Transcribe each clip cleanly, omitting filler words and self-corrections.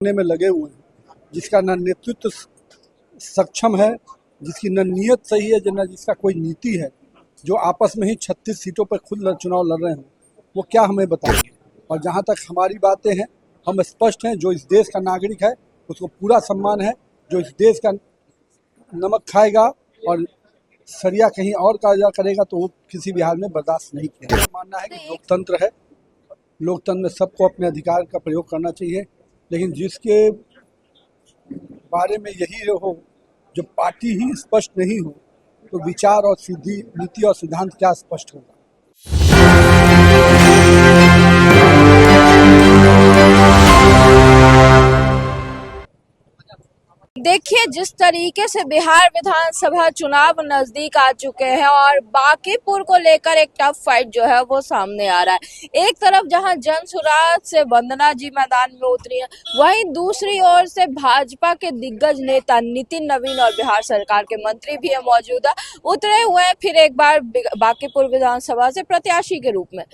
में लगे हुए हैं, जिसका न नेतृत्व सक्षम है, जिसकी न नीयत सही है, न जिसका कोई नीति है, जो आपस में ही 36 सीटों पर खुद चुनाव लड़ रहे हैं, वो क्या हमें बताएंगे। और जहाँ तक हमारी बातें हैं, हम स्पष्ट हैं, जो इस देश का नागरिक है उसको पूरा सम्मान है। जो इस देश का नमक खाएगा और सरिया कहीं और काजा करेगा तो वो किसी भी हाल में बर्दाश्त नहीं किया। मेरा मानना है कि लोकतंत्र है, लोकतंत्र में सबको अपने अधिकार का प्रयोग करना चाहिए, लेकिन जिसके बारे में यही हो, जो पार्टी ही स्पष्ट नहीं हो, तो विचार और सीधी नीति और सिद्धांत क्या स्पष्ट होगा। देखिए, जिस तरीके से बिहार विधानसभा चुनाव नजदीक आ चुके हैं और बांकीपुर को लेकर एक टफ फाइट जो है वो सामने आ रहा है। एक तरफ जहां जन सुराज से वंदना जी मैदान में उतरी है, वहीं दूसरी ओर से भाजपा के दिग्गज नेता नितिन नवीन और बिहार सरकार के मंत्री भी है मौजूदा उतरे हुए हैं फिर एक बार बांकीपुर विधानसभा से प्रत्याशी के रूप में।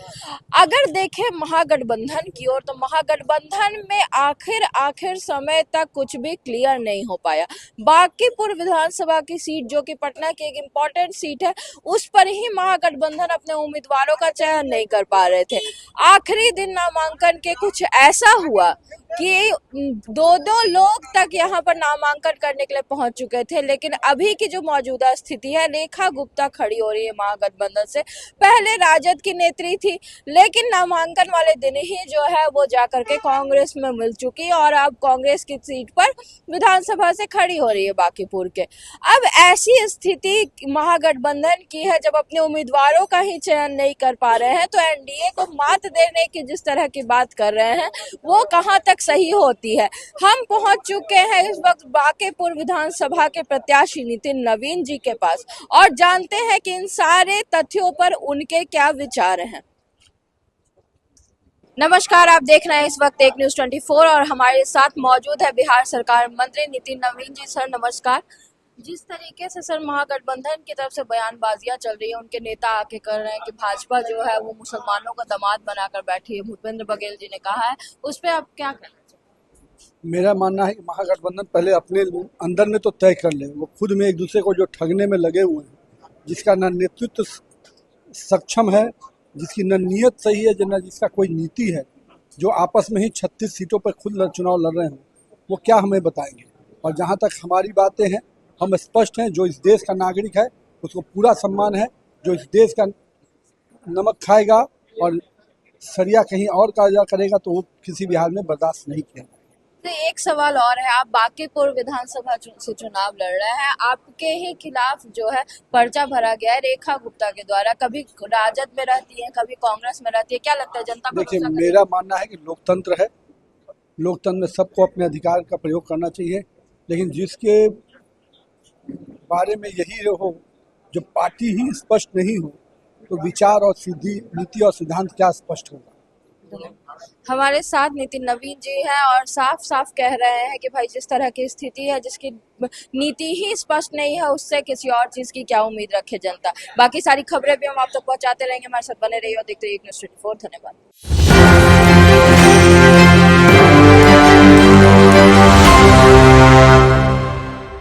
अगर देखें महागठबंधन की ओर, तो महागठबंधन में आखिर समय तक कुछ भी क्लियर नहीं हो पाया। बांकीपुर विधानसभा की सीट, जो कि पटना की एक इम्पोर्टेंट सीट है, उस पर ही महागठबंधन अपने उम्मीदवारों का चयन नहीं कर पा रहे थे। आखिरी दिन नामांकन के कुछ ऐसा हुआ कि दो लोग तक यहां पर नामांकन करने के लिए पहुंच चुके थे, लेकिन अभी की जो मौजूदा स्थिति है, रेखा गुप्ता खड़ी हो रही है महागठबंधन से। पहले राजद की नेत्री थी, लेकिन नामांकन वाले दिन ही जो है वो जाकर के कांग्रेस में मिल चुकी और अब कांग्रेस की सीट पर विधानसभा से खड़ी हो रही है बांकीपुर के। अब ऐसी स्थिति महागठबंधन की है, जब अपने उम्मीदवारों का ही चयन नहीं कर पा रहे हैं, तो एनडीए को मात देने की जिस तरह की बात कर रहे हैं वो कहां तक सही होती है। हम पहुंच चुके हैं इस वक्त बांकीपुर विधानसभा के प्रत्याशी नितिन नवीन जी के पास और जानते हैं कि इन सारे तथ्यों पर उनके क्या विचार हैं। नमस्कार, आप देख रहे हैं इस वक्त एक न्यूज़ 24 और हमारे साथ मौजूद है बिहार सरकार मंत्री नितिन नवीन जी। सर नमस्कार। जिस तरीके से सर महागठबंधन की तरफ से बयानबाजियां चल रही है, उनके नेता आके कर रहे हैं कि भाजपा जो है वो मुसलमानों का दामाद बनाकर बैठी है, भूपेंद्र बघेल जी ने कहा है, उस पर आप क्या कहना चाहिए? मेरा मानना है कि महागठबंधन पहले अपने अंदर में तो तय कर ले, वो खुद में एक दूसरे को जो ठगने में लगे हुए हैं, जिसका न नेतृत्व सक्षम है, जिसकी न नीयत सही है, न जिसका कोई नीति है, जो आपस में ही 36 सीटों पर खुद चुनाव लड़ रहे हैं, वो क्या हमें बताएंगे। और जहाँ तक हमारी बातें हैं, हम स्पष्ट हैं, जो इस देश का नागरिक है उसको पूरा सम्मान है। जो इस देश का नमक खाएगा और सरिया कहीं और काजा करेगा तो वो किसी भी हाल में बर्दाश्त नहीं किया। तो एक सवाल और है, आप बांकीपुर विधानसभा से चुनाव लड़ रहे हैं, आपके ही खिलाफ जो है पर्चा भरा गया है रेखा गुप्ता के द्वारा, कभी राजद में रहती है, कभी कांग्रेस में रहती है, क्या लगता है जनता को? देखिए, मेरा मानना है कि लोकतंत्र है, लोकतंत्र में सबको अपने अधिकार का प्रयोग करना चाहिए, लेकिन जिसके बारे में यही हो, जो पार्टी ही स्पष्ट नहीं हो, तो विचार और सीधी नीति और सिद्धांत क्या स्पष्ट होगा। हमारे साथ नितिन नवीन जी हैं और साफ साफ कह रहे हैं कि भाई जिस तरह की स्थिति है, जिसकी नीति ही स्पष्ट नहीं है, उससे किसी और चीज की क्या उम्मीद रखे जनता। बाकी सारी खबरें भी हम आप तक पहुंचाते रहेंगे, हमारे साथ बने रहिए और देखते रहिए न्यूज़ 24। धन्यवाद।